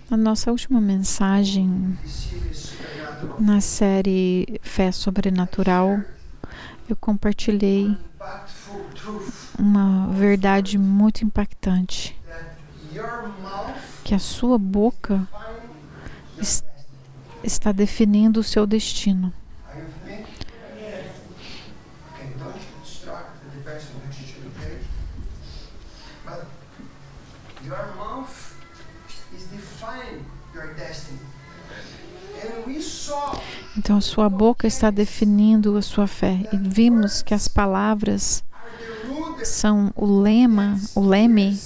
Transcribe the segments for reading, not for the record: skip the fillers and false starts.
Na nossa última mensagem, na série Fé Sobrenatural, eu compartilhei uma verdade muito impactante, que a sua boca está definindo o seu destino. Então a sua boca está definindo a sua fé. E vimos que as palavras são o leme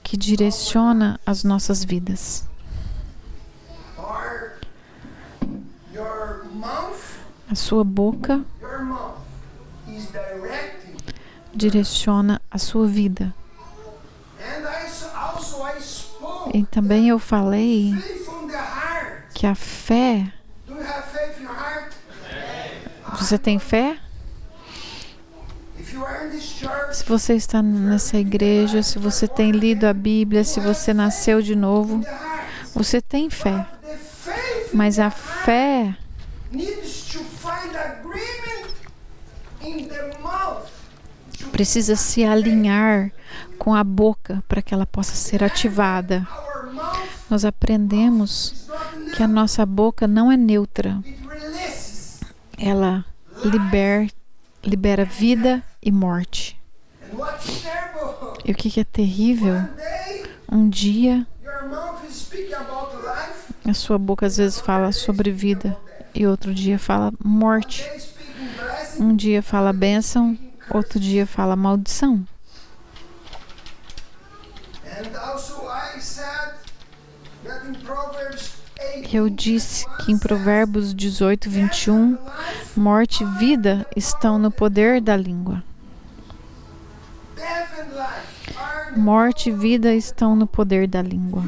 que direciona as nossas vidas. A sua boca direciona a sua vida. E também eu falei que a fé... Você tem fé? Se você está nessa igreja, se você tem lido a Bíblia, se você nasceu de novo, você tem fé. Mas a fé precisa se alinhar com a boca para que ela possa ser ativada. Nós aprendemos que a nossa boca não é neutra. Ela libera vida e morte. E o que é terrível? Um dia, a sua boca às vezes fala sobre vida e outro dia fala morte. Um dia fala bênção, outro dia fala maldição. Eu disse que em Provérbios 18, 21, morte e vida estão no poder da língua. Morte e vida estão no poder da língua.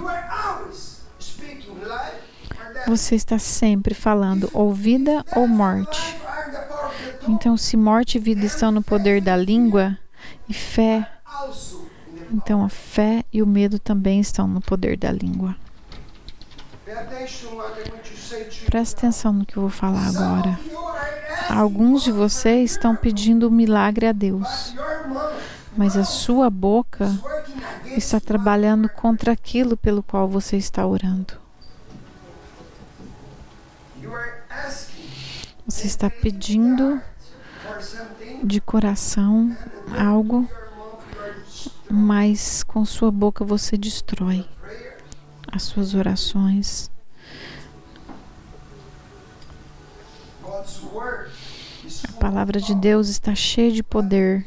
Você está sempre falando ou vida ou morte. Então, se morte e vida estão no poder da língua e fé, então a fé e o medo também estão no poder da língua. Presta atenção no que eu vou falar agora. Alguns de vocês estão pedindo um milagre a Deus, mas a sua boca está trabalhando contra aquilo pelo qual você está orando. Você está pedindo de coração algo, mas com sua boca você destrói as suas orações. A palavra de Deus está cheia de poder,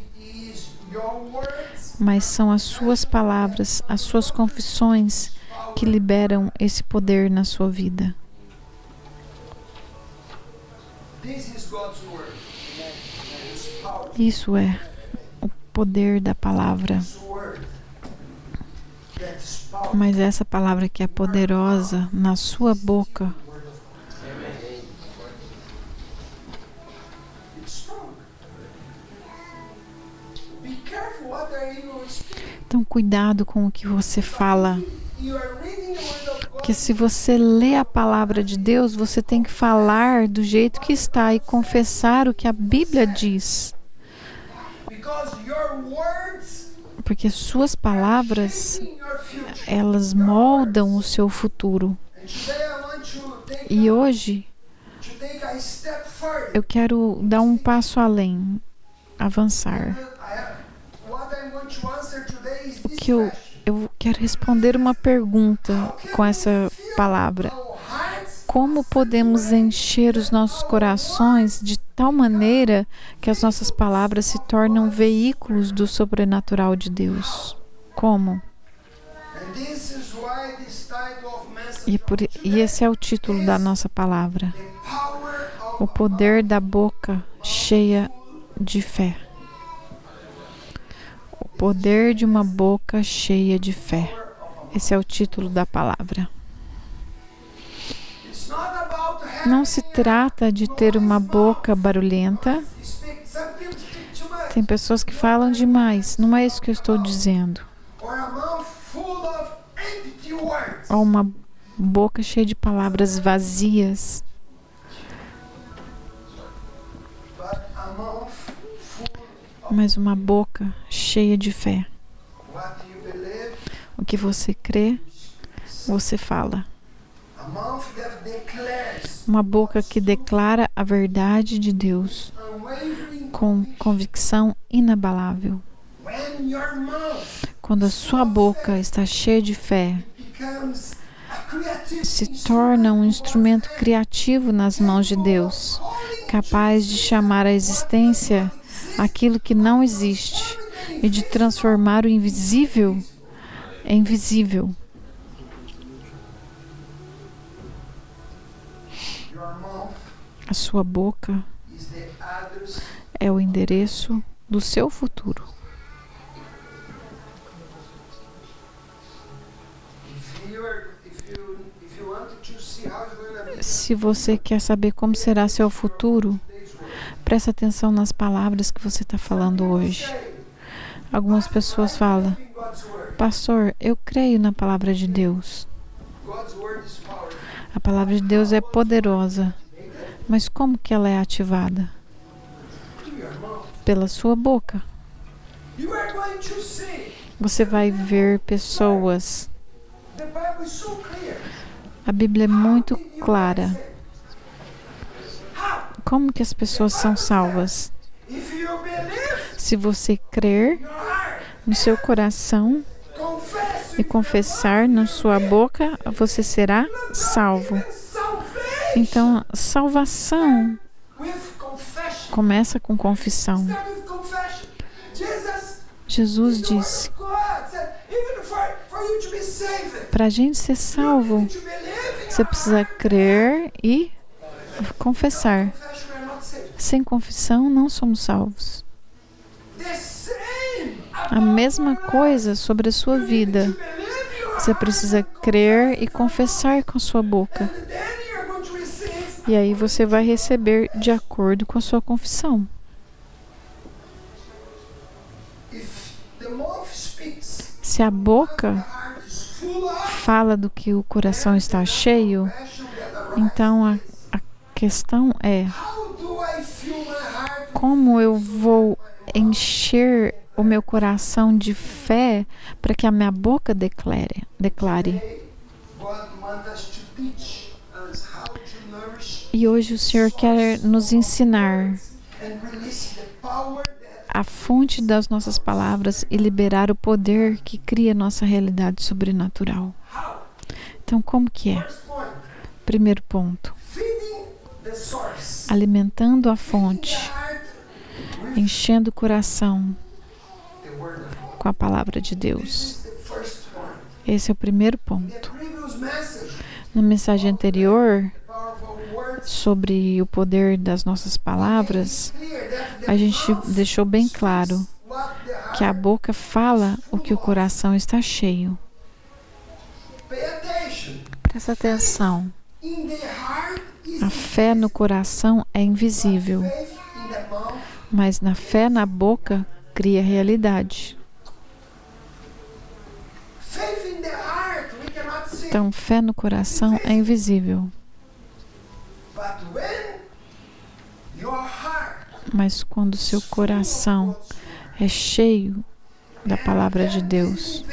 mas são as suas palavras, as suas confissões que liberam esse poder na sua vida. Isso é o poder da palavra. Mas essa palavra que é poderosa na sua boca, então cuidado com o que você fala, porque se você lê a palavra de Deus, você tem que falar do jeito que está e confessar o que a Bíblia diz, porque suas palavras, elas moldam o seu futuro. E hoje eu quero dar um passo além, avançar. O que eu quero responder uma pergunta com essa palavra. Como podemos encher os nossos corações de tal maneira que as nossas palavras se tornam veículos do sobrenatural de Deus? Como? E esse é o título da nossa palavra. O poder da boca cheia de fé. O poder de uma boca cheia de fé. Esse é o título da palavra. Não se trata de ter uma boca barulhenta. Tem pessoas que falam demais. Não é isso que eu estou dizendo. Ou uma boca cheia de palavras vazias, mas uma boca cheia de fé. O que você crê, você fala. Uma boca que declara a verdade de Deus com convicção inabalável. Quando a sua boca está cheia de fé, se torna um instrumento criativo nas mãos de Deus, capaz de chamar à existência aquilo que não existe e de transformar o invisível em visível. A sua boca é o endereço do seu futuro. Se você quer saber como será seu futuro, presta atenção nas palavras que você está falando hoje. Algumas pessoas falam: pastor, eu creio na palavra de Deus. A palavra de Deus é poderosa, mas como que ela é ativada? Pela sua boca. Você vai ver pessoas. A Bíblia é muito clara. Como que as pessoas são salvas? Se você crer no seu coração e confessar na sua boca, você será salvo. Então, salvação começa com confissão. Jesus disse: para a gente ser salvo, você precisa crer e confessar. Sem confissão, não somos salvos. A mesma coisa sobre a sua vida. Você precisa crer e confessar com a sua boca. E aí você vai receber de acordo com a sua confissão. Se a boca fala do que o coração está cheio, então a questão é: como eu vou encher o meu coração de fé para que a minha boca declare? E hoje o Senhor quer nos ensinar a fonte das nossas palavras e liberar o poder que cria nossa realidade sobrenatural. Então, como que é? Primeiro ponto: alimentando a fonte, enchendo o coração com a palavra de Deus. Esse é o primeiro ponto. Na mensagem anterior, sobre o poder das nossas palavras, a gente deixou bem claro que a boca fala o que o coração está cheio. Presta atenção. A fé no coração é invisível, mas na fé na boca cria realidade. Então, fé no coração é invisível. Mas quando seu coração é cheio da palavra de Deus,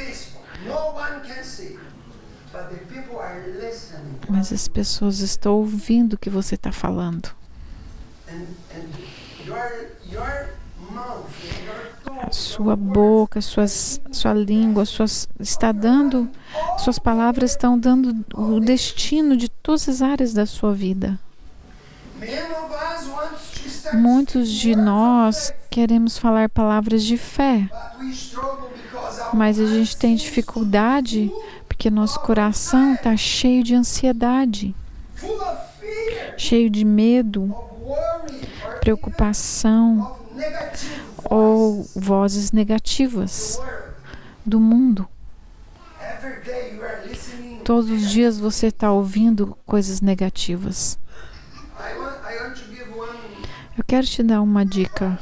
mas as pessoas estão ouvindo o que você está falando. A sua boca, sua língua, suas palavras estão dando o destino de todas as áreas da sua vida. Muitos de nós queremos falar palavras de fé, mas a gente tem dificuldade porque nosso coração está cheio de ansiedade, cheio de medo, preocupação ou vozes negativas do mundo. Todos os dias você está ouvindo coisas negativas. Eu quero te dar uma dica.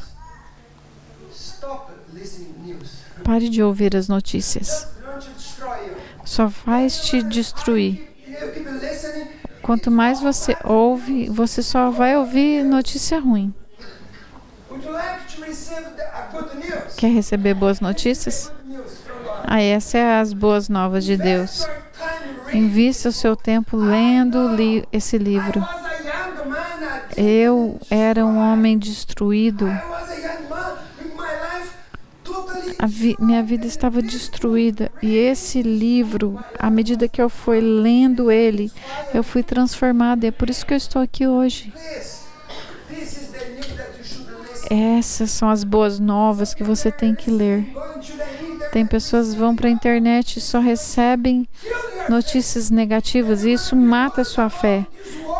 Pare de ouvir as notícias. Só faz te destruir. Quanto mais você ouve, você só vai ouvir notícia ruim. Quer receber boas notícias? Essas são as boas novas de Deus. Invista o seu tempo lendo esse livro. Eu era um homem destruído. Minha vida estava destruída. E esse livro, à medida que eu fui lendo ele, eu fui transformada. É por isso que eu estou aqui hoje. Essas são as boas novas que você tem que ler. Tem pessoas que vão para a internet e só recebem notícias negativas. E isso mata a sua fé.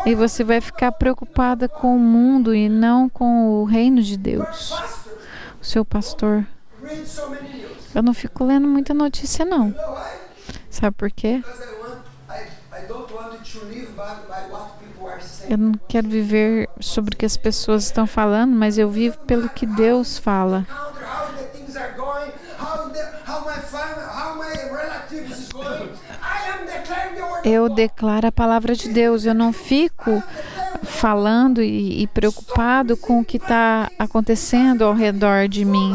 E você vai ficar preocupada com o mundo e não com o reino de Deus. O seu pastor. Eu não fico lendo muita notícia, não. Sabe por quê? Eu não quero viver sobre o que as pessoas estão falando, mas eu vivo pelo que Deus fala. Eu declaro a palavra de Deus. Eu não fico falando e preocupado com o que está acontecendo ao redor de mim.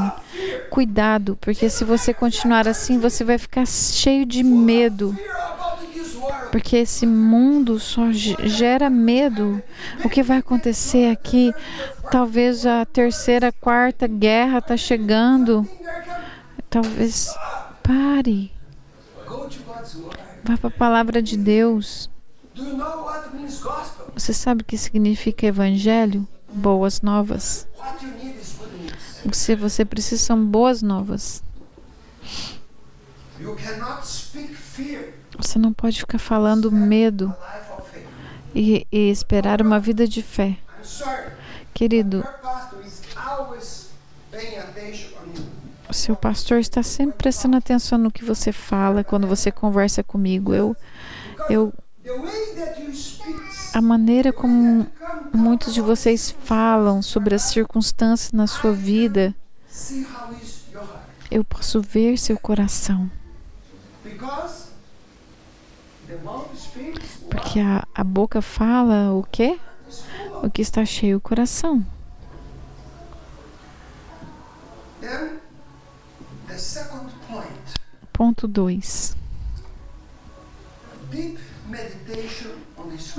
Cuidado, porque se você continuar assim, você vai ficar cheio de medo. Porque esse mundo só gera medo. O que vai acontecer aqui? Talvez a terceira, quarta guerra está chegando. Talvez pare. Vá para a palavra de Deus. Você sabe o que significa evangelho? Boas novas. Você precisa são boas novas. Você não pode ficar falando medo e esperar uma vida de fé. Querido, o seu pastor está sempre prestando atenção no que você fala quando você conversa comigo. A maneira como muitos de vocês falam sobre as circunstâncias na sua vida, eu posso ver seu coração. Porque a boca fala o quê? O que está cheio o coração. Ponto 2.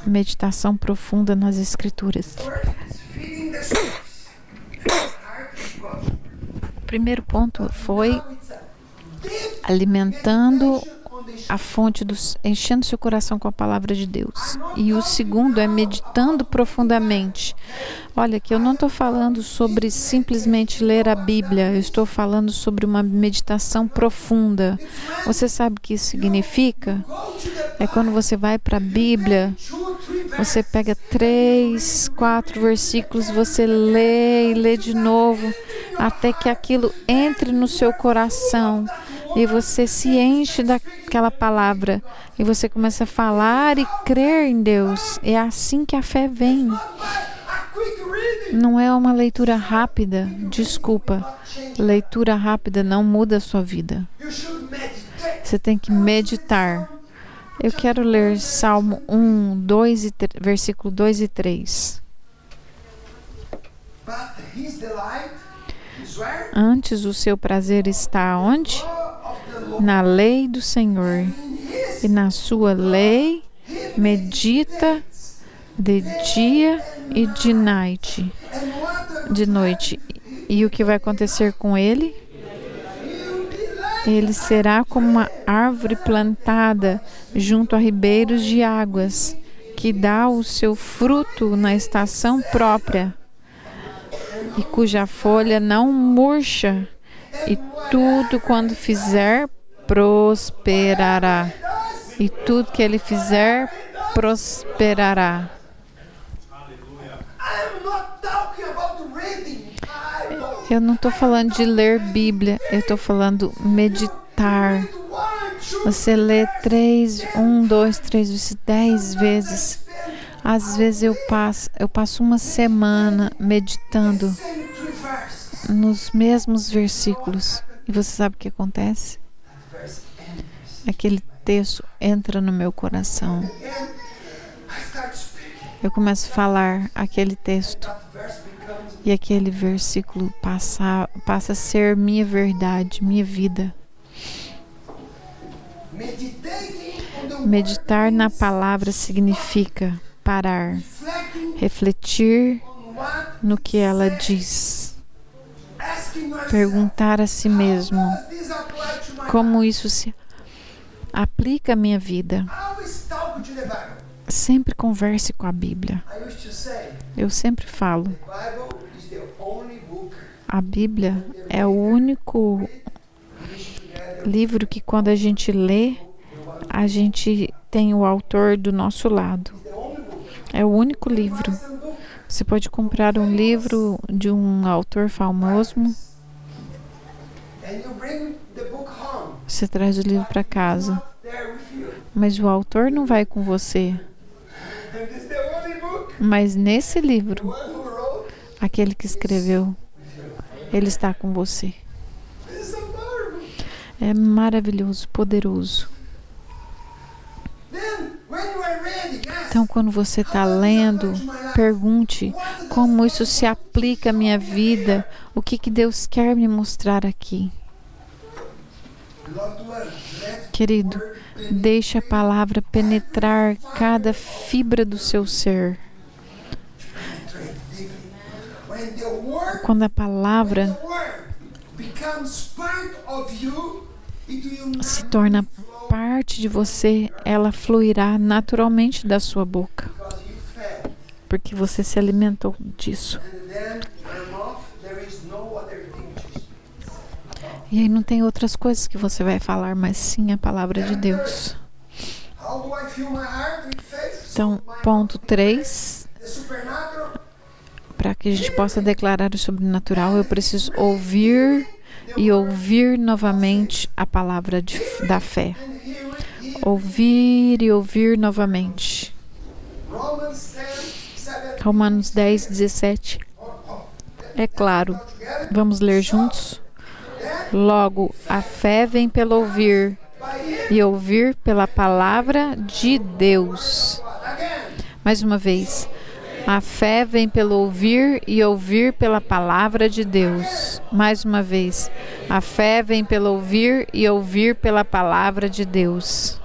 Meditação profunda nas Escrituras. O primeiro ponto foi alimentando a fonte enchendo seu coração com a palavra de Deus. E o segundo é meditando profundamente. Olha, que eu não estou falando sobre simplesmente ler a Bíblia, eu estou falando sobre uma meditação profunda. Você sabe o que isso significa? É quando você vai para a Bíblia, você pega 3, 4 versículos, você lê e lê de novo, até que aquilo entre no seu coração. E você se enche daquela palavra. E você começa a falar e crer em Deus. É assim que a fé vem. Não é uma leitura rápida. Desculpa. Leitura rápida não muda a sua vida. Você tem que meditar. Eu quero ler Salmo 1, 2 versículo 2 e 3. Antes o seu prazer está onde? Na lei do Senhor, e na sua lei medita de dia e de noite. E o que vai acontecer com ele? Ele será como uma árvore plantada junto a ribeiros de águas, que dá o seu fruto na estação própria, e cuja folha não murcha, e tudo quando fizer prosperará. E tudo que ele fizer prosperará. Eu não estou falando de ler Bíblia, eu estou falando meditar. Você lê 1, 2, 3, 10 vezes. Às vezes eu passo uma semana meditando nos mesmos versículos. E você sabe o que acontece? Aquele texto entra no meu coração. Eu começo a falar aquele texto e aquele versículo passa a ser minha verdade, minha vida. Meditar na palavra significa parar, refletir no que ela diz, perguntar a si mesmo como isso se aplica à minha vida. Sempre converse com a Bíblia. Eu sempre falo, a Bíblia é o único livro que quando a gente lê, a gente tem o autor do nosso lado. É o único livro. Você pode comprar um livro de um autor famoso. Você traz o livro para casa. Mas o autor não vai com você. Mas nesse livro, aquele que escreveu, ele está com você. É maravilhoso, poderoso. Então, quando você está lendo, pergunte como isso se aplica à minha vida, o que Deus quer me mostrar aqui. Querido, deixe a palavra penetrar cada fibra do seu ser. Quando a palavra se torna parte de você, ela fluirá naturalmente da sua boca, porque você se alimentou disso. E aí não tem outras coisas que você vai falar, mas sim a palavra de Deus. Então, ponto 3, para que a gente possa declarar o sobrenatural, eu preciso ouvir e ouvir novamente a palavra da fé. Ouvir e ouvir novamente. Romanos 10, 17. É claro. Vamos ler juntos? Logo, a fé vem pelo ouvir, e ouvir pela palavra de Deus. Mais uma vez. A fé vem pelo ouvir e ouvir pela palavra de Deus. Mais uma vez. A fé vem pelo ouvir e ouvir pela palavra de Deus.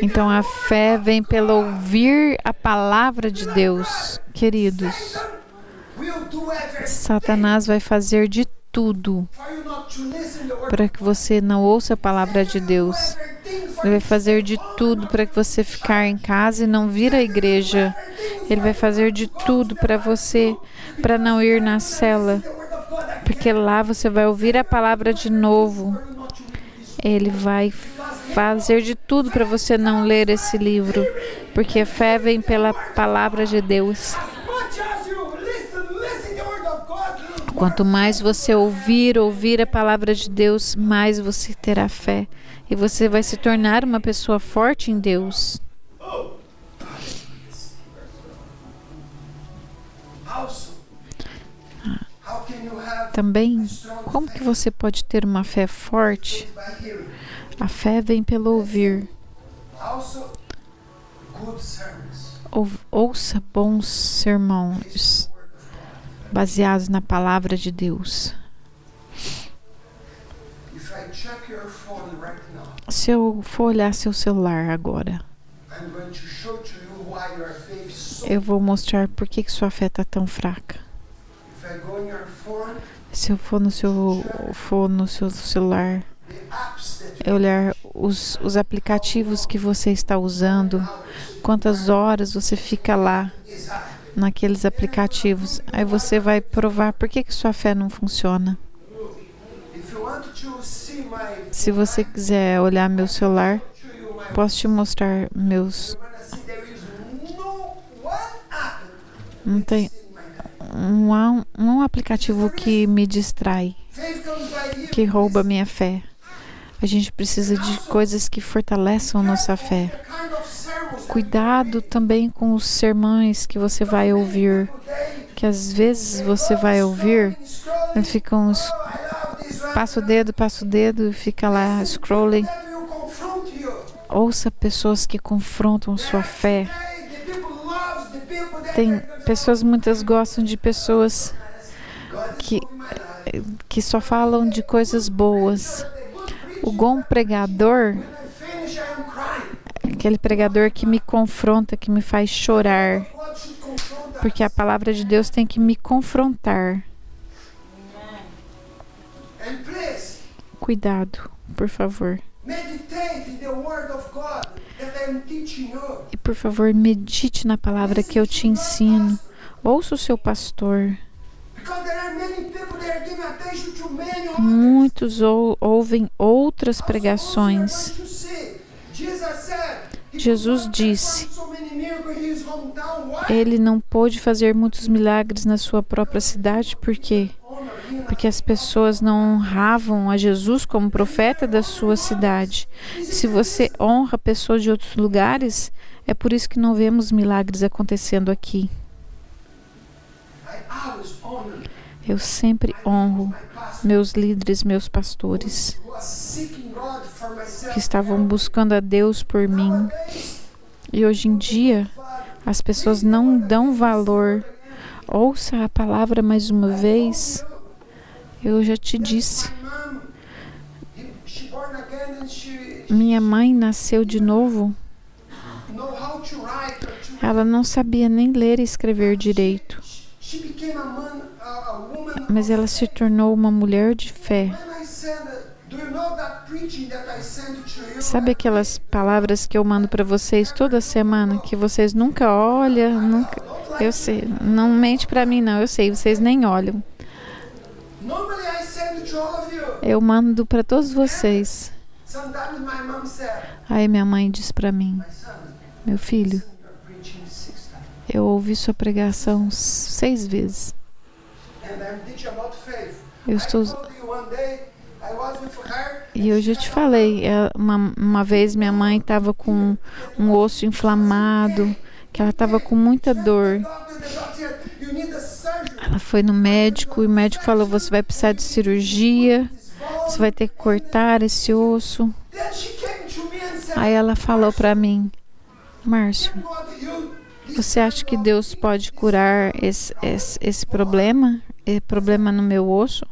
Então a fé vem pelo ouvir a palavra de Deus. Queridos, Satanás vai fazer de tudo para que você não ouça a palavra de Deus. Ele vai fazer de tudo para que você ficar em casa e não vir à igreja. Ele vai fazer de tudo para não ir na cela, porque lá você vai ouvir a palavra de novo. Ele vai fazer de tudo para você não ler esse livro, porque a fé vem pela palavra de Deus. Quanto mais você ouvir a palavra de Deus, mais você terá fé. E você vai se tornar uma pessoa forte em Deus. Também, como que você pode ter uma fé forte? A fé vem pelo ouvir. Ouça bons sermões baseados na palavra de Deus. Se eu for olhar seu celular agora, eu vou mostrar por que sua fé está tão fraca. Se eu for no seu celular, eu olhar os aplicativos que você está usando, quantas horas você fica lá naqueles aplicativos, aí você vai provar por que sua fé não funciona. Se você quiser olhar meu celular, posso te mostrar meus. Não tem um aplicativo que me distrai, que rouba minha fé. A gente precisa de coisas que fortaleçam a nossa fé. Cuidado também com os sermões que você vai ouvir, que às vezes você vai ouvir, eles ficam passa o dedo e fica lá scrolling. Ouça pessoas que confrontam sua fé. Tem pessoas, muitas gostam de pessoas que só falam de coisas boas. O bom pregador, aquele pregador que me confronta, que me faz chorar, porque a palavra de Deus tem que me confrontar. Cuidado, por favor. E por favor, medite na palavra que eu te ensino. Ouça o seu pastor. Muitos ouvem outras pregações. Jesus disse, ele não pôde fazer muitos milagres na sua própria cidade, por quê? Porque as pessoas não honravam a Jesus como profeta da sua cidade. Se você honra pessoas de outros lugares, é por isso que não vemos milagres acontecendo aqui. Eu sempre honro meus líderes, meus pastores, que estavam buscando a Deus por mim. E hoje em dia, as pessoas não dão valor. Ouça a palavra mais uma vez. Eu já te disse. Minha mãe nasceu de novo. Ela não sabia nem ler e escrever direito. Mas ela se tornou uma mulher de fé. Sabe aquelas palavras que eu mando para vocês toda semana, que vocês nunca olham, nunca... Eu sei, não mente para mim não, eu sei, vocês nem olham. Eu mando para todos vocês. Aí minha mãe diz para mim, meu filho, eu ouvi sua pregação 6 vezes. E eu já te falei, uma vez minha mãe estava com um osso inflamado, que ela estava com muita dor. Ela foi no médico e o médico falou, você vai precisar de cirurgia, você vai ter que cortar esse osso. Aí ela falou para mim, Márcio, você acha que Deus pode curar esse problema? Problema no meu osso?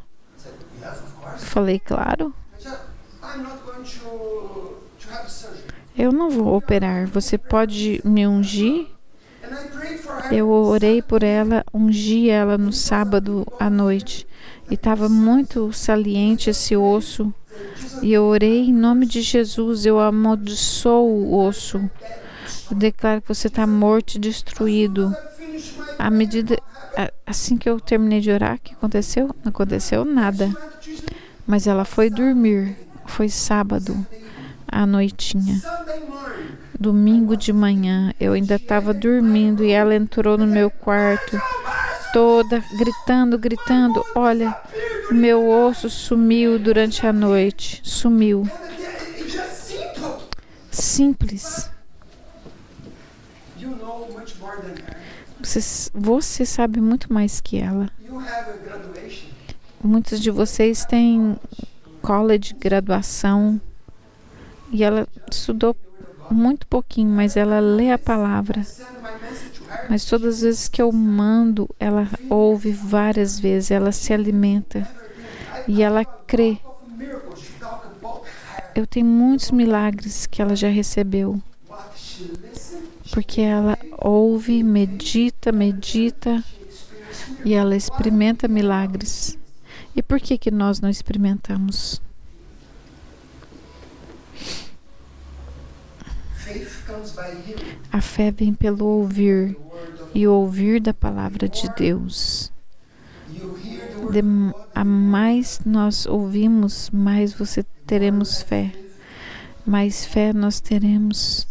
Eu falei, claro. Eu não vou operar. Você pode me ungir? Eu orei por ela, ungi ela no sábado à noite. E estava muito saliente esse osso. E eu orei em nome de Jesus. Eu amaldiçoo o osso. Eu declaro que você está morto e destruído. Assim que eu terminei de orar, o que aconteceu? Não aconteceu nada. Mas ela foi dormir. Foi sábado à noitinha. Domingo de manhã, eu ainda estava dormindo e ela entrou no meu quarto, toda gritando. Olha, o meu osso sumiu durante a noite. Sumiu. Simples. Você sabe muito mais que ela. Muitos de vocês têm college, graduação, e ela estudou muito pouquinho, mas ela lê a palavra. Mas todas as vezes que eu mando, ela ouve várias vezes, ela se alimenta e ela crê. Eu tenho muitos milagres que ela já recebeu, porque ela ouve, medita e ela experimenta milagres. E por que nós não experimentamos? A fé vem pelo ouvir, e o ouvir da palavra de Deus. A mais nós ouvimos, mais você teremos fé. Mais fé nós teremos,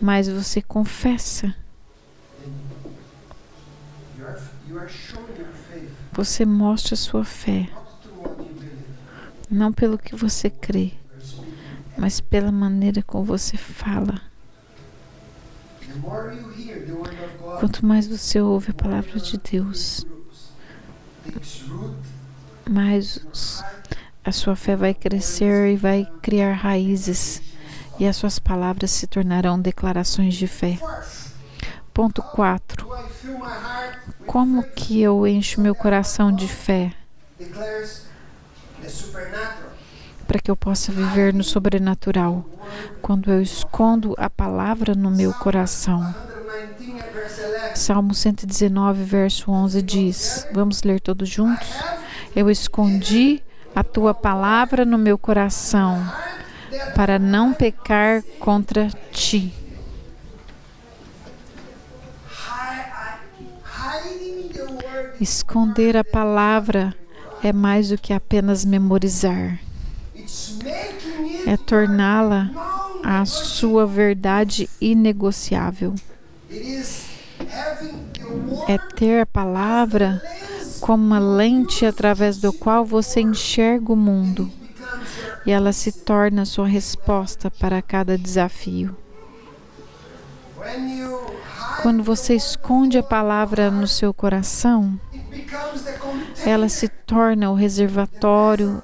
mais você confessa. Você mostra a sua fé, não pelo que você crê, mas pela maneira como você fala. Quanto mais você ouve a palavra de Deus, a sua fé vai crescer e vai criar raízes, e as suas palavras se tornarão declarações de fé. Ponto 4. Como que eu encho meu coração de fé? Para que eu possa viver no sobrenatural. Quando eu escondo a palavra no meu coração. Salmo 119, verso 11 diz, vamos ler todos juntos? Eu escondi a tua palavra no meu coração, para não pecar contra ti. Esconder a palavra é mais do que apenas memorizar. É torná-la a sua verdade inegociável. É ter a palavra como uma lente através do qual você enxerga o mundo, e ela se torna a sua resposta para cada desafio. Quando você esconde a palavra no seu coração, ela se torna o reservatório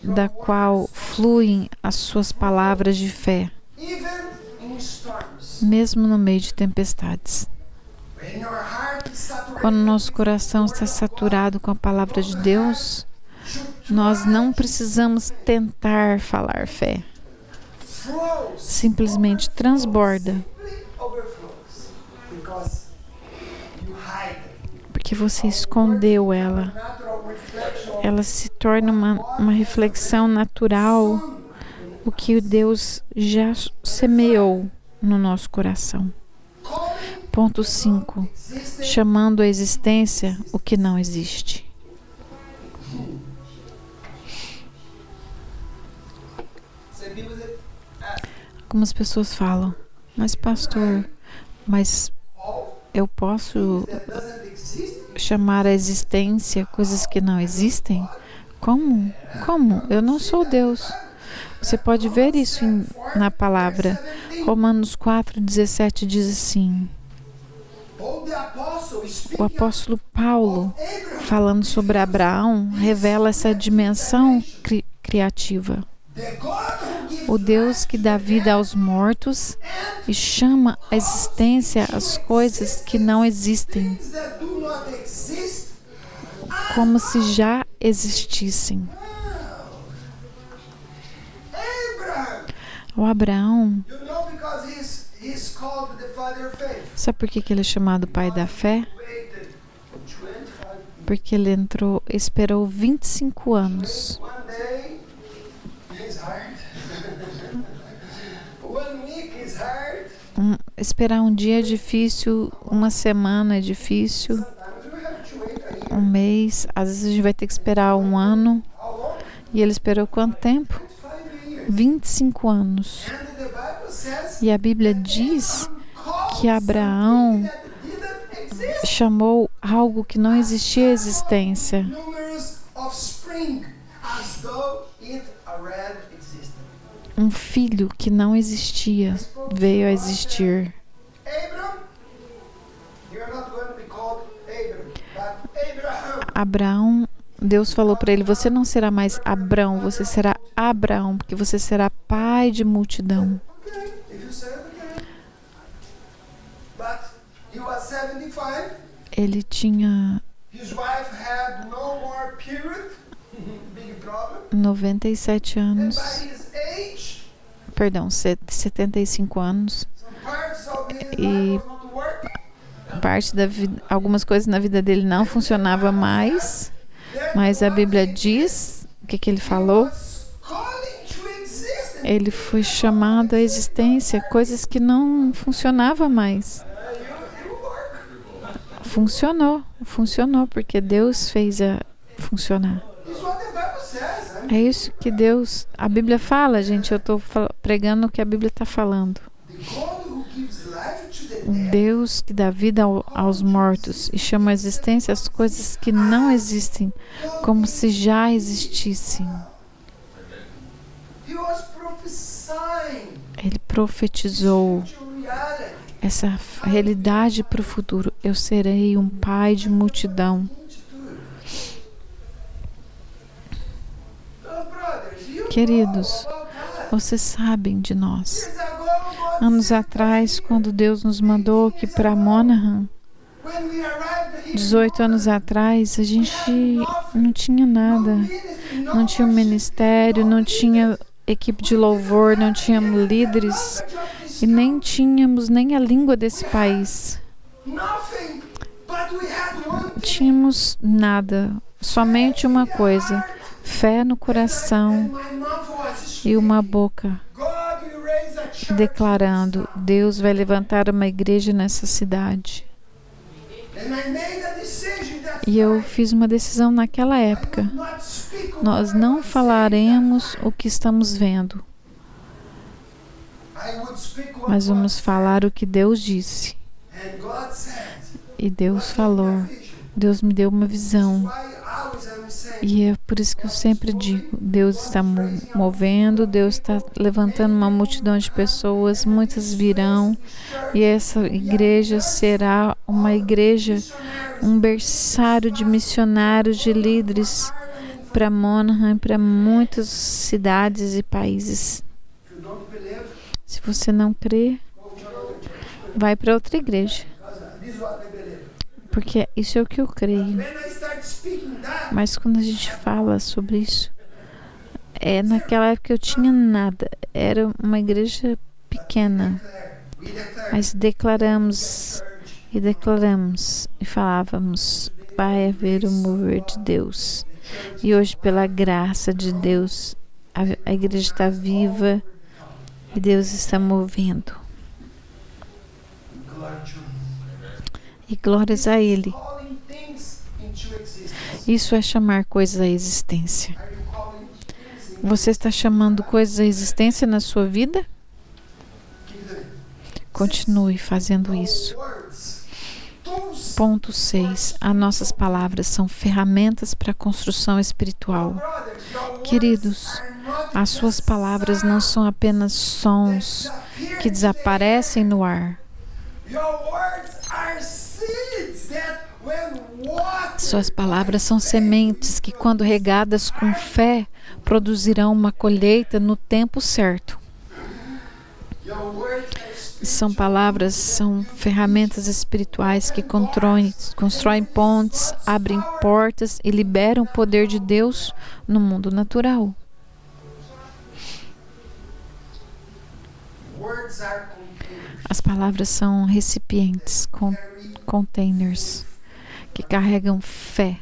da qual fluem as suas palavras de fé, mesmo no meio de tempestades. Quando nosso coração está saturado com a palavra de Deus, nós não precisamos tentar falar fé. Simplesmente transborda. Porque você escondeu ela. Ela se torna uma reflexão natural, o que Deus já semeou no nosso coração. Ponto 5. Chamando a existência o que não existe. Algumas pessoas falam, mas pastor, eu posso chamar a existência coisas que não existem? Como? Como? Eu não sou Deus. Você pode ver isso na palavra. Romanos 4,17 diz assim. O apóstolo Paulo, falando sobre Abraão, revela essa dimensão criativa. O Deus que dá vida aos mortos e chama à existência as coisas que não existem, como se já existissem. O Abraão, sabe por que ele é chamado pai da fé? Porque ele esperou 25 anos. Esperar um dia é difícil, uma semana é difícil, um mês, às vezes a gente vai ter que esperar um ano. E ele esperou quanto tempo? 25 anos. E a Bíblia diz que Abraão chamou algo que não existia existência. Um filho que não existia veio a existir. Abraão, Deus falou para ele, você não será mais Abrão, você será Abraão, porque você será pai de multidão. Ele tinha 97 anos. Perdão, 75 anos. E parte da vida, algumas coisas na vida dele não funcionavam mais. Mas a Bíblia diz, o que ele falou? Ele foi chamado à existência, coisas que não funcionavam mais. Funcionou, porque Deus fez funcionar. É isso que a Bíblia fala, gente. Eu estou pregando o que a Bíblia está falando. Um Deus que dá vida aos mortos e chama à existência as coisas que não existem, como se já existissem. Ele profetizou essa realidade para o futuro. Eu serei um pai de multidão. Queridos, vocês sabem de nós. Anos atrás, quando Deus nos mandou aqui para Monaghan, 18 anos atrás, a gente não tinha nada. Não tinha um ministério, não tinha equipe de louvor, não tínhamos líderes e nem tínhamos nem a língua desse país. Tínhamos nada, somente uma coisa: fé no coração e uma boca declarando: Deus vai levantar uma igreja nessa cidade. E eu fiz uma decisão naquela época. Nós não falaremos o que estamos vendo, mas vamos falar o que Deus disse. E Deus falou. Deus me deu uma visão. E é por isso que eu sempre digo: Deus está movendo, Deus está levantando uma multidão de pessoas, muitas virão, e essa igreja será uma igreja, um berçário de missionários, de líderes para Monaghan, para muitas cidades e países. Se você não crê, vai para outra igreja, porque isso é o que eu creio. Mas quando a gente fala sobre isso, naquela época eu tinha nada, era uma igreja pequena, mas declaramos e falávamos: vai haver o mover de Deus. E hoje, pela graça de Deus, a igreja está viva e Deus está movendo. E glórias a Ele. Isso é chamar coisas à existência. Você está chamando coisas à existência na sua vida? Continue fazendo isso. Ponto 6. As nossas palavras são ferramentas para a construção espiritual. Queridos, as suas palavras não são apenas sons que desaparecem no ar. Suas palavras são sementes que, quando regadas com fé, produzirão uma colheita no tempo certo. São palavras, são ferramentas espirituais que constroem pontes, abrem portas e liberam o poder de Deus no mundo natural. As palavras são recipientes, containers, que carregam fé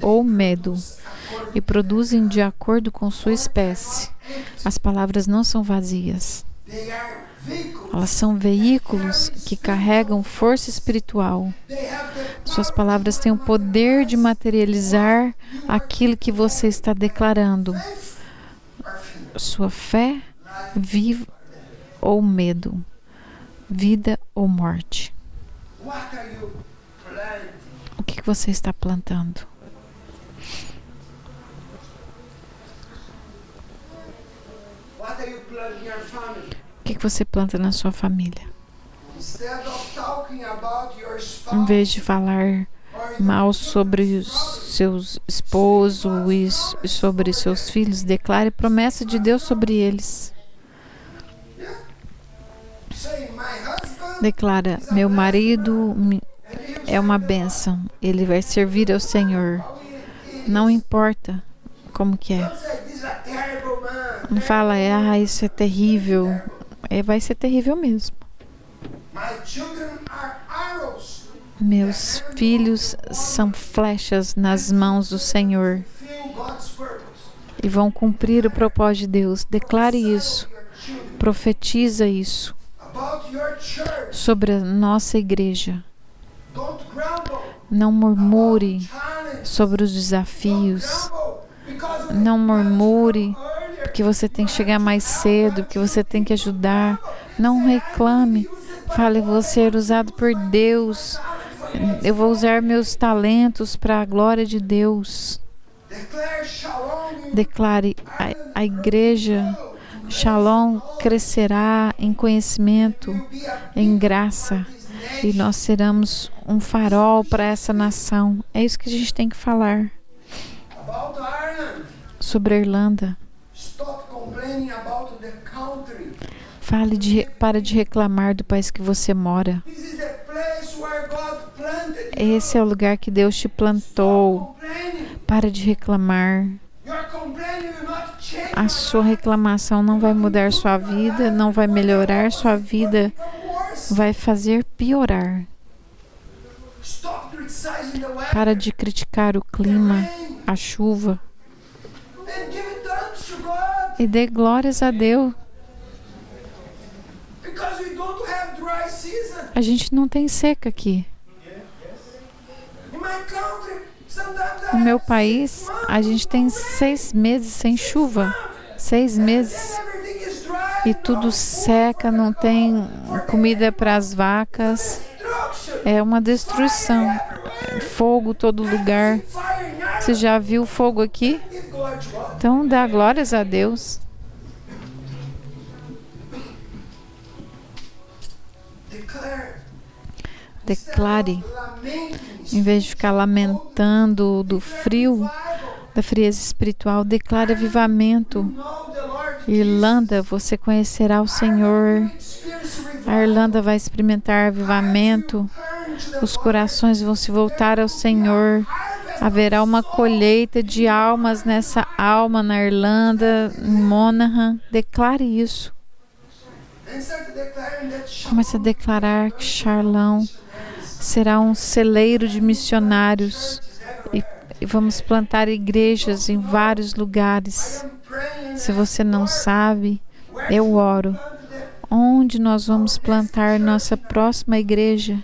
ou medo e produzem de acordo com sua espécie. As palavras não são vazias. Elas são veículos que carregam força espiritual. Suas palavras têm o poder de materializar aquilo que você está declarando. Sua fé, viva ou medo, vida ou morte. O que você está plantando? O que você planta na sua família? Em vez de falar mal sobre os seus esposos e sobre seus filhos, declare promessa de Deus sobre eles. Declara: meu marido é uma bênção, ele vai servir ao Senhor. Não importa como que é. Não fala: isso é terrível. Vai ser terrível mesmo. Meus filhos são flechas nas mãos do Senhor e vão cumprir o propósito de Deus. Declare isso. Profetiza isso sobre a nossa igreja. Não murmure sobre os desafios. Não murmure porque você tem que chegar mais cedo, porque você tem que ajudar. Não reclame. Fale: vou ser usado por Deus. Eu vou usar meus talentos para a glória de Deus. Declare: a igreja Shalom crescerá em conhecimento, em graça, e nós seremos um farol para essa nação. É isso que a gente tem que falar. Sobre a Irlanda. Para de reclamar do país que você mora. Esse é o lugar que Deus te plantou. Para de reclamar. A sua reclamação não vai mudar sua vida, não vai melhorar sua vida, vai fazer piorar. Para de criticar o clima, a chuva. E dê glórias a Deus. A gente não tem seca aqui. No meu país, a gente tem 6 meses sem chuva. 6 meses. E tudo seca, não tem comida para as vacas. É uma destruição. Fogo todo lugar. Você já viu fogo aqui? Então dá glórias a Deus. Declare, em vez de ficar lamentando do frio, da frieza espiritual, declare avivamento. Irlanda, você conhecerá o Senhor. A Irlanda vai experimentar avivamento. Os corações vão se voltar ao Senhor. Haverá uma colheita de almas nessa alma na Irlanda, em Monaghan. Declare isso. Comece a declarar que Charlão será um celeiro de missionários e vamos plantar igrejas em vários lugares. Se você não sabe, eu oro. Onde nós vamos plantar nossa próxima igreja?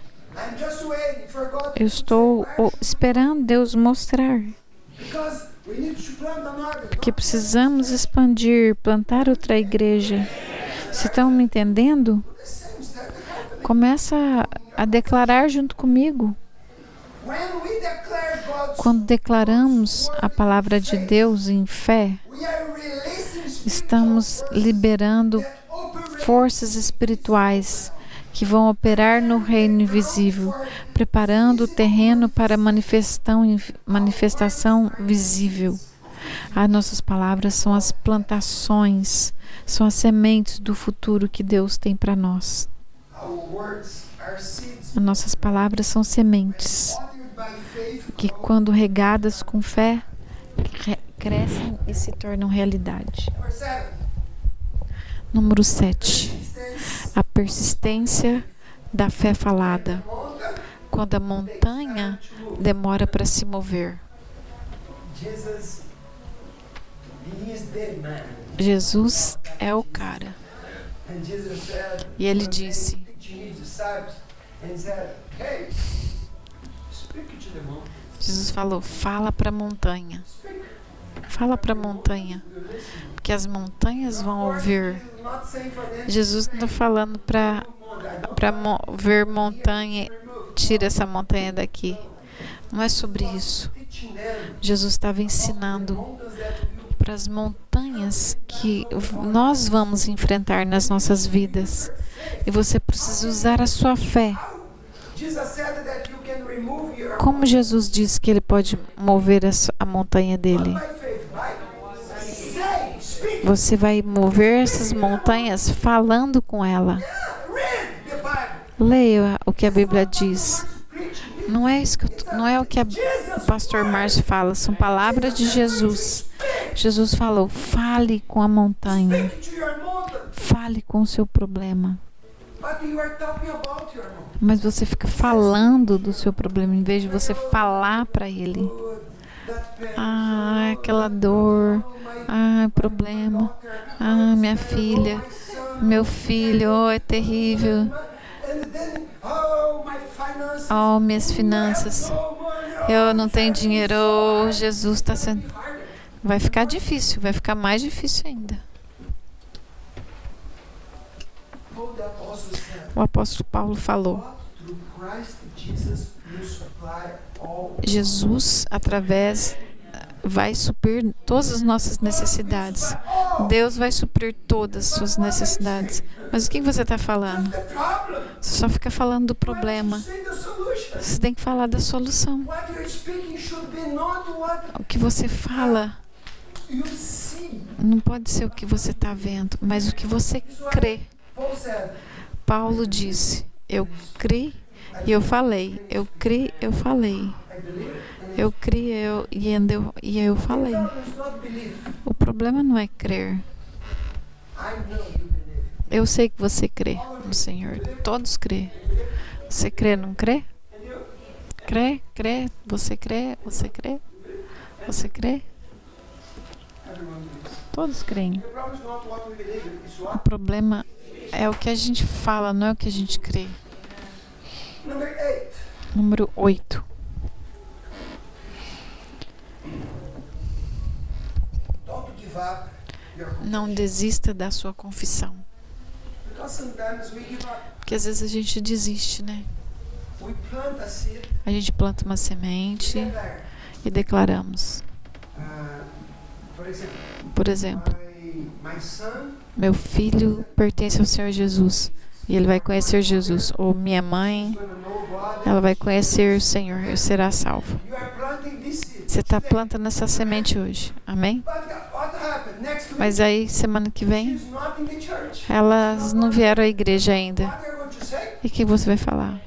Eu estou esperando Deus mostrar. Porque precisamos expandir, plantar outra igreja. Vocês estão me entendendo? Começa a declarar junto comigo. Quando declaramos a palavra de Deus em fé, estamos liberando forças espirituais que vão operar no reino invisível, preparando o terreno para manifestação visível. As nossas palavras são as plantações, são as sementes do futuro que Deus tem para nós. As nossas palavras são sementes que, quando regadas com fé, crescem e se tornam realidade. Número 7. A persistência da fé falada. Quando a montanha demora para se mover. Jesus é o cara. E ele disse: Jesus falou, fala para a montanha. Fala para a montanha. Porque as montanhas vão ouvir. Jesus não está falando para mover montanha, tira essa montanha daqui. Não é sobre isso. Jesus estava ensinando para as montanhas que nós vamos enfrentar nas nossas vidas. E você precisa usar a sua fé. Como Jesus disse que ele pode mover a montanha dele? Você vai mover essas montanhas falando com ela. Leia o que a Bíblia diz. Não é o que o pastor Márcio fala, são palavras de Jesus. Jesus falou, fale com a montanha. Fale com o seu problema. Mas você fica falando do seu problema em vez de você falar para ele. Ah, aquela dor. Ah, problema. Ah, minha filha. Meu filho, oh, é terrível. Oh, minhas finanças. Eu não tenho dinheiro. Oh, Jesus está sendo... Vai ficar difícil, vai ficar mais difícil ainda. O apóstolo Paulo falou: Jesus, através, vai suprir todas as nossas necessidades. Deus vai suprir todas as suas necessidades. Mas o que você está falando? Você só fica falando do problema. Você tem que falar da solução. O que você fala Não pode ser o que você está vendo, mas o que você crê. Paulo disse, eu criei e eu falei. Eu criei, eu falei. Eu criei e eu falei. O problema não é crer. Eu sei que você crê no Senhor. Todos crê. Você crê, não crê? Crê, crê. Você crê, você crê. Você crê? Todos creem. O problema é o que a gente fala, não é o que a gente crê. Número 8. Não desista da sua confissão. Porque às vezes a gente desiste, né? A gente planta uma semente e declaramos. Por exemplo, meu filho pertence ao Senhor Jesus e ele vai conhecer Jesus. Ou minha mãe, ela vai conhecer o Senhor e será salvo. Você está plantando essa semente hoje. Amém? Mas aí, semana que vem, elas não vieram à igreja ainda. E o que você vai falar?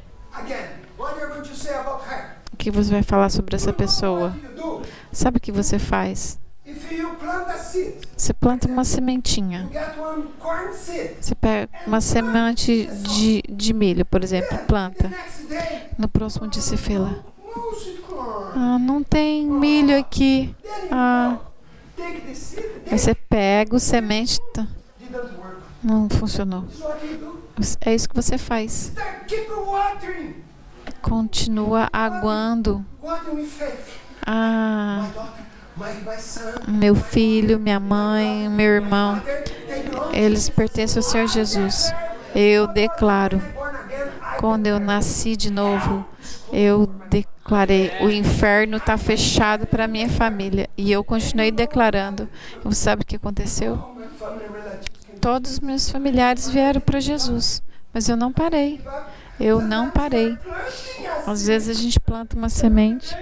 O que você vai falar sobre essa pessoa? Sabe o que você faz? Você planta uma sementinha. Você pega uma semente de milho, por exemplo, planta. No próximo dia você fala, não tem milho aqui. Aí você pega o semente. Não funcionou. É isso que você faz. Continua aguando. Meu filho, minha mãe, meu irmão, eles pertencem ao Senhor Jesus. Eu declaro, quando eu nasci de novo, eu declarei, o inferno está fechado para minha família. E eu continuei declarando. Você sabe o que aconteceu? Todos os meus familiares vieram para Jesus, mas eu não parei. Eu não parei. Às vezes a gente planta uma semente,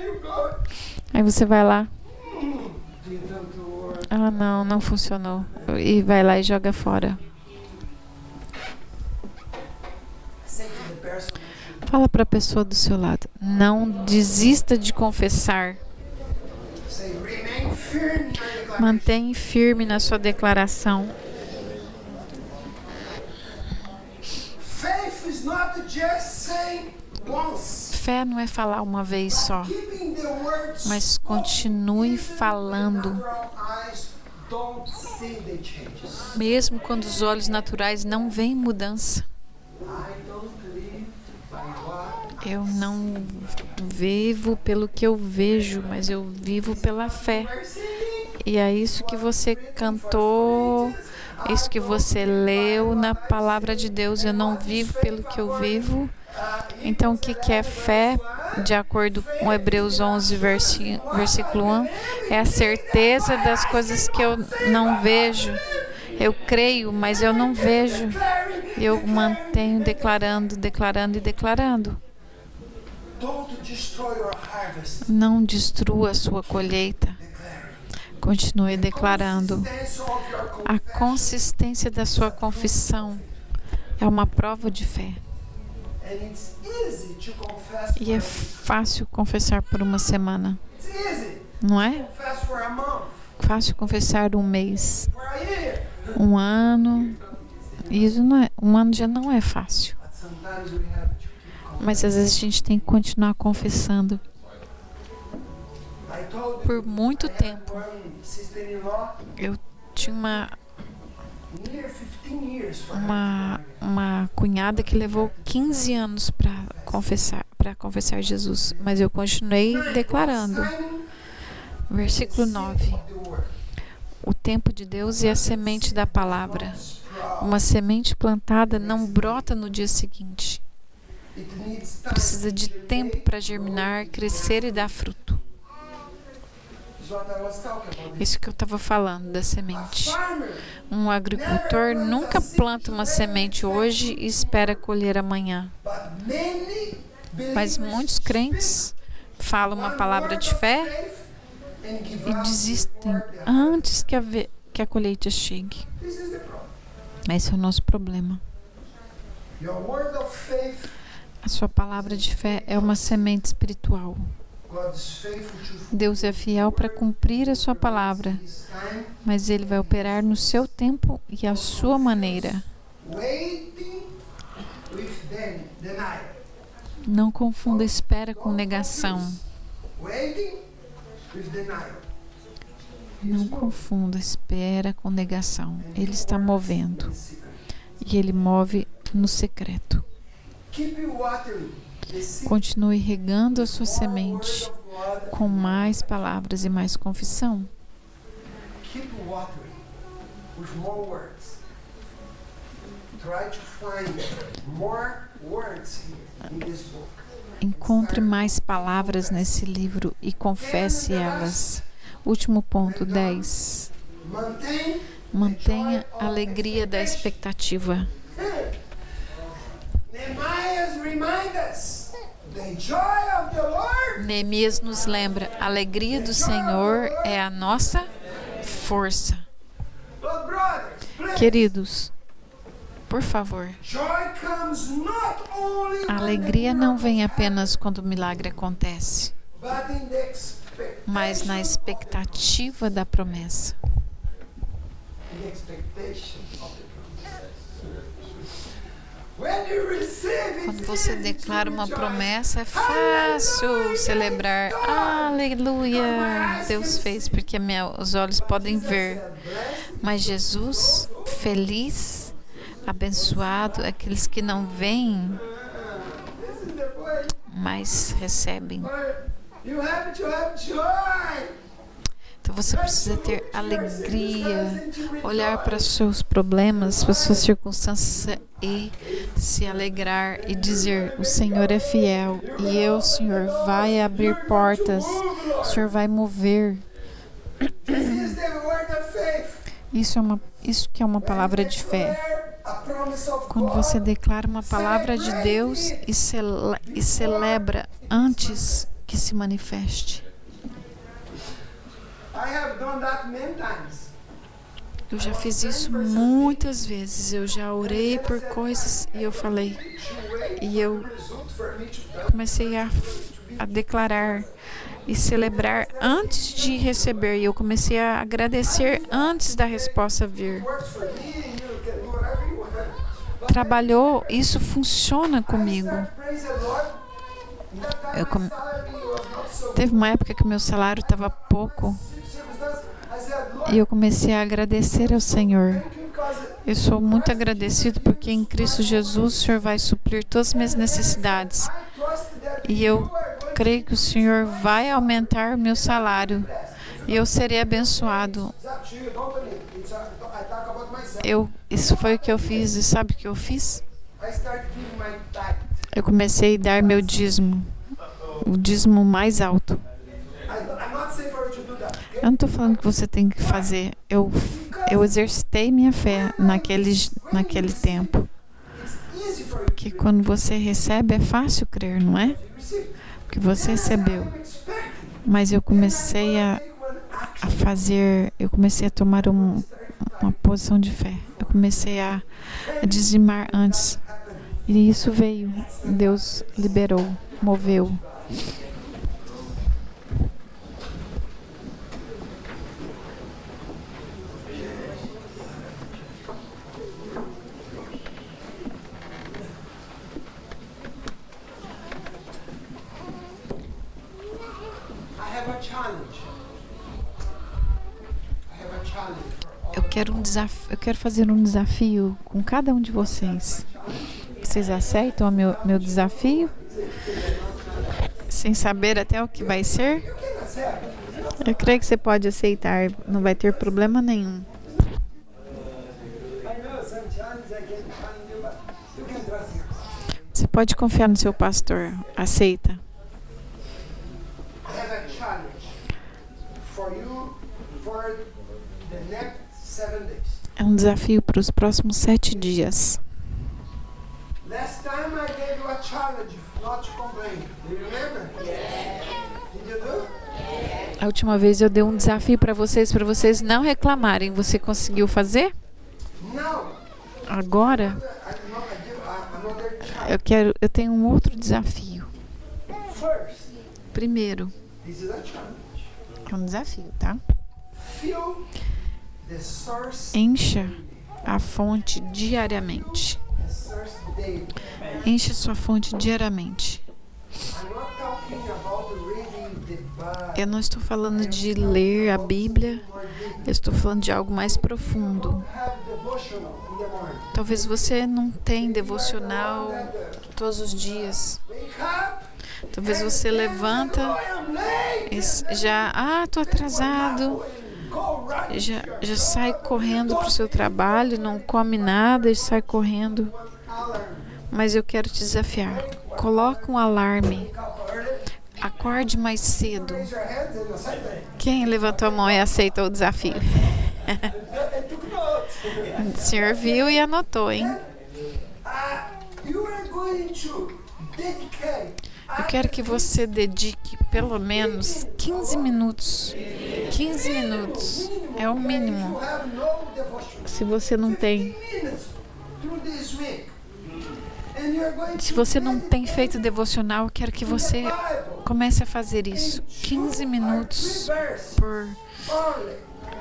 aí você vai lá. Não funcionou. E vai lá e joga fora. Fala para a pessoa do seu lado. Não desista de confessar. Mantenha firme na sua declaração. Fé não é falar uma vez só, mas continue falando. Mesmo quando os olhos naturais não veem mudança. Eu não vivo pelo que eu vejo, mas eu vivo pela fé. E é isso que você cantou, isso que você leu na palavra de Deus. Eu não vivo pelo que eu vivo. Então, o que é fé? De acordo com Hebreus 11, versículo 1, é a certeza das coisas que eu não vejo. Eu creio, mas eu não vejo. Eu mantenho declarando, declarando e declarando. Não destrua a sua colheita. Continue declarando. A consistência da sua confissão é uma prova de fé. E é fácil confessar por uma semana, não é? Fácil confessar um mês, um ano. Isso não é, um ano já não é fácil. Mas às vezes a gente tem que continuar confessando. Por muito tempo, eu tinha uma cunhada que levou 15 anos para confessar Jesus, mas eu continuei declarando. Versículo 9. O tempo de Deus e a semente da palavra. Uma semente plantada não brota no dia seguinte. Precisa de tempo para germinar, crescer e dar fruto. Isso que eu estava falando da semente. Um agricultor nunca planta uma semente hoje e espera colher amanhã. Mas muitos crentes falam uma palavra de fé e desistem antes que que a colheita chegue. This is the problem. Esse é o nosso problema. Your word of faith, A sua palavra de fé é uma semente espiritual. God is faithful to Deus é fiel para cumprir a sua palavra, His time, mas Ele vai operar no seu tempo e à sua maneira. waiting with denial. Não confunda espera com negação. Waiting with denial. Não confunda espera com negação. Ele está movendo. In secret. E Ele move no secreto. Keep watering the seed. Continue regando a sua semente Word of God. com mais palavras e mais confissão. Keep watering with more words. Try to find more words here in this book. Encontre mais palavras nesse livro e confesse elas. Último ponto, 10. Mantenha a alegria da expectativa. Nehemiah reminds us the joy of the Lord. Neemias nos lembra, a alegria do Senhor é a nossa força. But brothers, please, Queridos, por favor, joy comes not only a alegria não vem apenas quando o milagre acontece, but in the mas na expectativa da promessa. expectation of the promise. When you receive it, Quando você declara uma promessa, é fácil celebrar. Aleluia! Deus fez, porque os olhos podem ver. Mas Jesus, feliz, abençoado, aqueles que não veem, this is the point. mas recebem. You have to have joy. Então você precisa ter alegria, olhar para os seus problemas, para as suas circunstâncias e se alegrar e dizer: o Senhor é fiel e o Senhor vai abrir portas, o Senhor vai mover. This is the word of faith. Isso que é uma palavra de fé. Declare a promise of Quando God. você declara uma palavra de Deus e celebra antes que se manifeste. I have done that many times. Eu já fiz isso muitas vezes. Eu já orei por coisas e eu falei. E eu Result for me to comecei a declarar e celebrar antes de receber. E eu comecei a agradecer antes da resposta vir. work for me and you can do whatever you want. But Trabalhou, isso funciona comigo. praise the Lord. That time Eu my come- salary was not so Teve uma época que meu salário estava pouco circumstance. I said, Lord, e eu comecei a agradecer ao Senhor. thank you because Eu sou muito agradecido porque em Cristo Jesus o Senhor vai suprir todas as minhas necessidades. I trust that E eu creio que o Senhor vai aumentar o meu salário e eu serei abençoado. it's up to you. Don't believe. I talk about myself. Isso foi o que eu fiz e sabe o que eu fiz? I start giving my tithe. Eu comecei a dar meu dízimo, o dízimo mais alto. I'm not saying for you to do that. Okay? Eu não estou falando que você tem que fazer. Eu exercitei minha fé naquele tempo. It's easy for you Porque quando você recebe é fácil crer, não é? to receive. Porque você recebeu. I'm expecting. Mas eu comecei a Take one action. fazer, eu comecei a tomar uma posição de fé. Eu comecei a dizimar antes. E isso veio. Deus liberou, moveu. I have a challenge. I have a challenge for all. Eu quero fazer um desafio com cada um de vocês. Vocês aceitam o meu desafio? Sem saber até o que vai ser? You can accept. Eu creio que você pode aceitar, não vai ter problema nenhum. I know some challenges I can challenge you, but you can trust yourself. Você pode confiar no seu pastor. Aceita. I have a challenge for you for the next 7 days. É um desafio para os próximos 7 dias. Last time I gave you a challenge not to complain. Do you remember? Yeah. Did you do? A última vez eu dei um desafio para vocês não reclamarem. Você conseguiu fazer? Now, Agora I give another challenge. eu tenho um outro desafio. First, Primeiro, this is a challenge. é um desafio, tá? Fill the source, Encha a fonte diariamente. the source daily. Encha sua fonte diariamente. I'm not talking about reading the Bible. Eu não estou falando de ler a Bíblia, eu estou falando de algo mais profundo. Have devotional in the morning. Talvez você não tenha devocional todos os dias. Wake up. Talvez você levanta I am late. já, tô atrasado, Go right. já sai correndo para o seu trabalho, não come nada e sai correndo. Alarm. Mas eu quero te desafiar. Coloque um alarme. Wake up early. Acorde mais cedo. Raise your hands and accept it. Quem levantou a mão e aceitou o desafio? And took notes. O senhor viu e anotou, hein? You are going to dedicate. Eu quero que você dedique pelo menos 15 minutos. 15 minutos é o mínimo. You have no devotion. Se você não tem, 15 minutes through this week. And you're going se to você não tem feito devocional, eu quero que você comece a fazer isso. 15 minutos por only.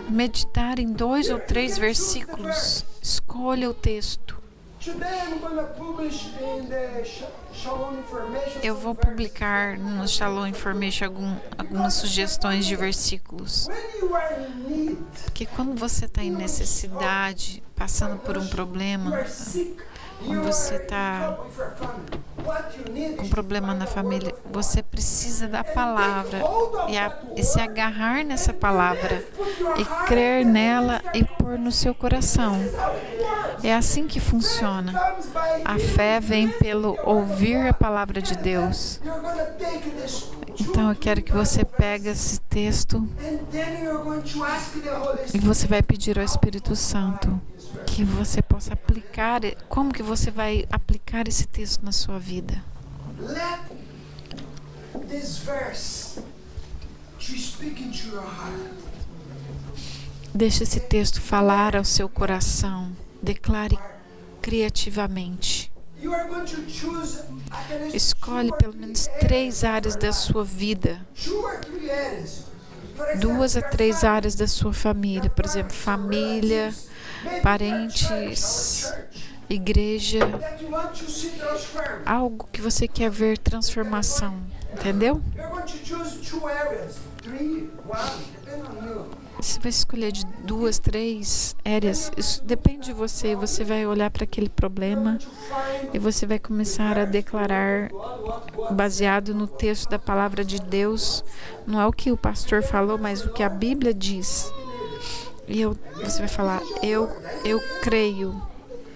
meditar em 2 ou 3 versículos. Escolha o texto. Today I'm going to publish in the Shalom Information. Eu vou publicar no Shalom Information algumas sugestões de versículos. When you are in need, Porque quando você está em necessidade, passando por um you problema, are sick, quando você está with your family, what you need com is problema na família, você precisa da palavra e se agarrar nessa palavra e crer nela e pôr no seu coração. É assim que funciona. comes by A fé vem pelo ouvir a palavra de Deus. you're going to take this Então eu quero que você pegue esse texto and then you're going to ask the Holy e Spirit. você vai pedir ao Espírito Santo que você possa aplicar. Como que você vai aplicar esse texto na sua vida? Let this verse to speak into your heart. Deixe esse texto falar ao seu coração. Declare criativamente. You are going to choose at least Escolhe pelo menos 3 áreas da sua vida. 2 or 3 areas. For example, 2 a 3 áreas da sua família. Por exemplo, família, parentes, igreja. that you want to see transformed. Algo que você quer ver transformação. Entendeu? You're going to choose 2 areas, 3, 1, depending on you. Você vai escolher de 2, 3 áreas. Isso depende de você. Você vai olhar para aquele problema To find e você vai começar a declarar baseado no texto da palavra de Deus. Não é o que o pastor falou, mas o que a Bíblia diz. E você vai falar, eu creio.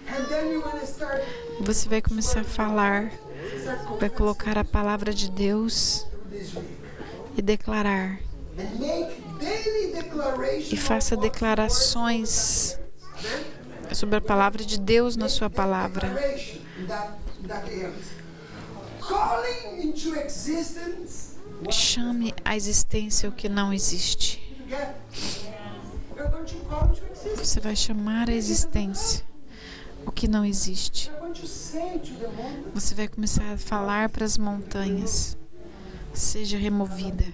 and then you're going to start Você vai começar a falar, vai colocar a palavra de Deus this week. e declarar. And make daily declaration E faça declarações sobre a palavra de Deus na sua palavra. in that area. Calling into existence. Chame à existência o que não existe. Yeah. You're going to call into existence. Você vai chamar à existência o que não existe. You're going to say to the mountain, Você vai começar a falar para as montanhas. Seja removida.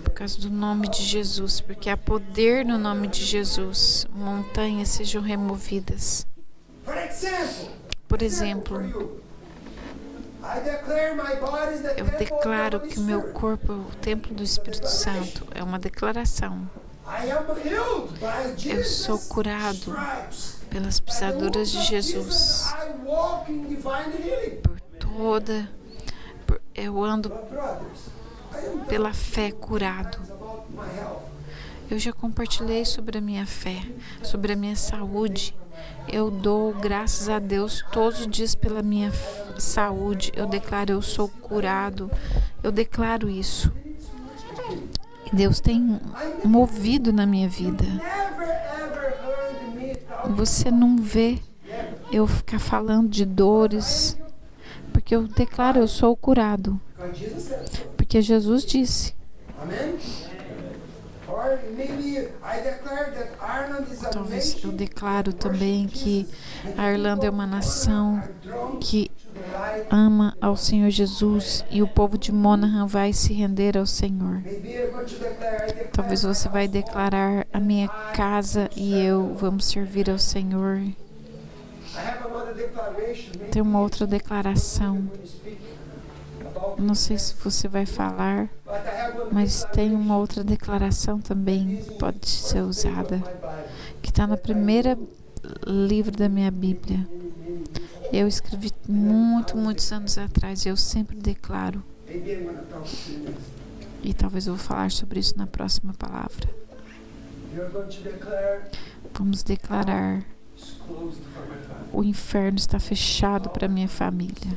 Por causa do nome de Jesus. Porque há poder no nome de Jesus. Montanhas sejam removidas. for example, Por exemplo, I declare my body is the eu temple of the declaro Holy que o meu Spirit. corpo é o templo do Espírito Santo. É uma declaração. I am healed by Eu sou Jesus' curado stripes. pelas pisaduras de Jesus. I walk in divine healing. Eu ando But brothers, I am pela fé curado. about my health. Eu já compartilhei sobre a minha fé, sobre a minha saúde. Eu dou graças a Deus todos os dias pela minha saúde. Eu declaro, eu sou curado. Eu declaro isso. E Deus tem movido na minha vida. Never ever heard me talk. Você não vê eu ficar falando de dores, porque eu declaro, eu sou curado. Because Jesus said so. Porque Jesus disse. Amen. Or maybe I declare that Ireland is a Talvez eu nation declaro that também worships que Jesus, and a Irlanda é uma people nação are drawn que to the light. ama ao Senhor Jesus e o povo de Monaghan vai se render ao Senhor. Maybe you're going to declare, I declare Talvez você vai declarar: a minha casa e eu vamos servir ao Senhor. I have another declaration. Maybe Tem uma outra declaração. when you speak about Não sei se você vai falar, but I have one mas tem uma outra declaração também que pode ser usada, que está no primeiro livro da minha Bíblia. Eu escrevi muitos anos atrás e eu sempre declaro. Maybe I'm going to talk to you next. E talvez eu vou falar sobre isso na próxima palavra. You're going to declare Vamos declarar: it's closed for my family. o inferno está fechado para minha família.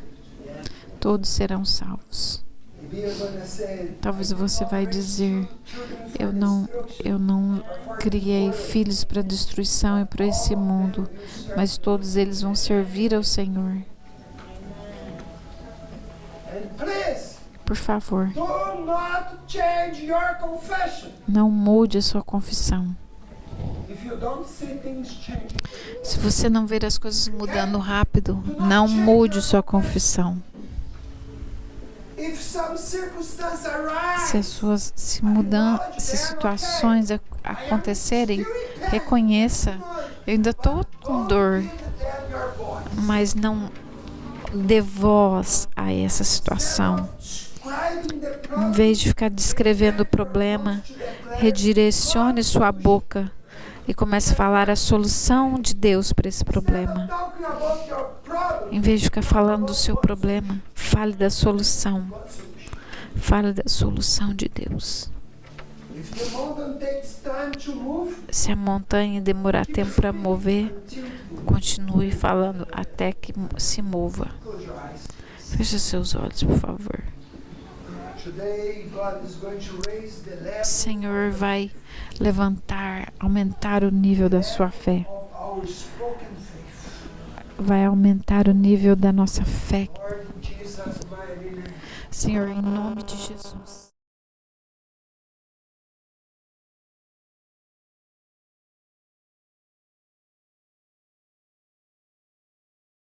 Todos serão salvos. Maybe you're going to say, Talvez você vai dizer: eu não criei filhos para destruição e para esse mundo, mas todos eles vão servir ao Senhor. and please Por favor, do not change your confession. não mude a sua confissão. If you don't see things change, Se você não ver as coisas mudando rápido, não mude sua confissão. if some circumstance Se situações acontecerem, reconheça: eu ainda estou com dor, mas não dê voz a essa situação. Em vez de ficar descrevendo o problema, redirecione sua boca e comece a falar a solução de Deus para esse problema. Em vez de ficar falando do seu problema, fale da solução. Fale da solução de Deus. Se a montanha demorar tempo para mover, continue falando até que se mova. Feche seus olhos, por favor. O Senhor vai aumentar o nível da sua fé. Vai aumentar o nível da nossa fé. Senhor, em nome de Jesus.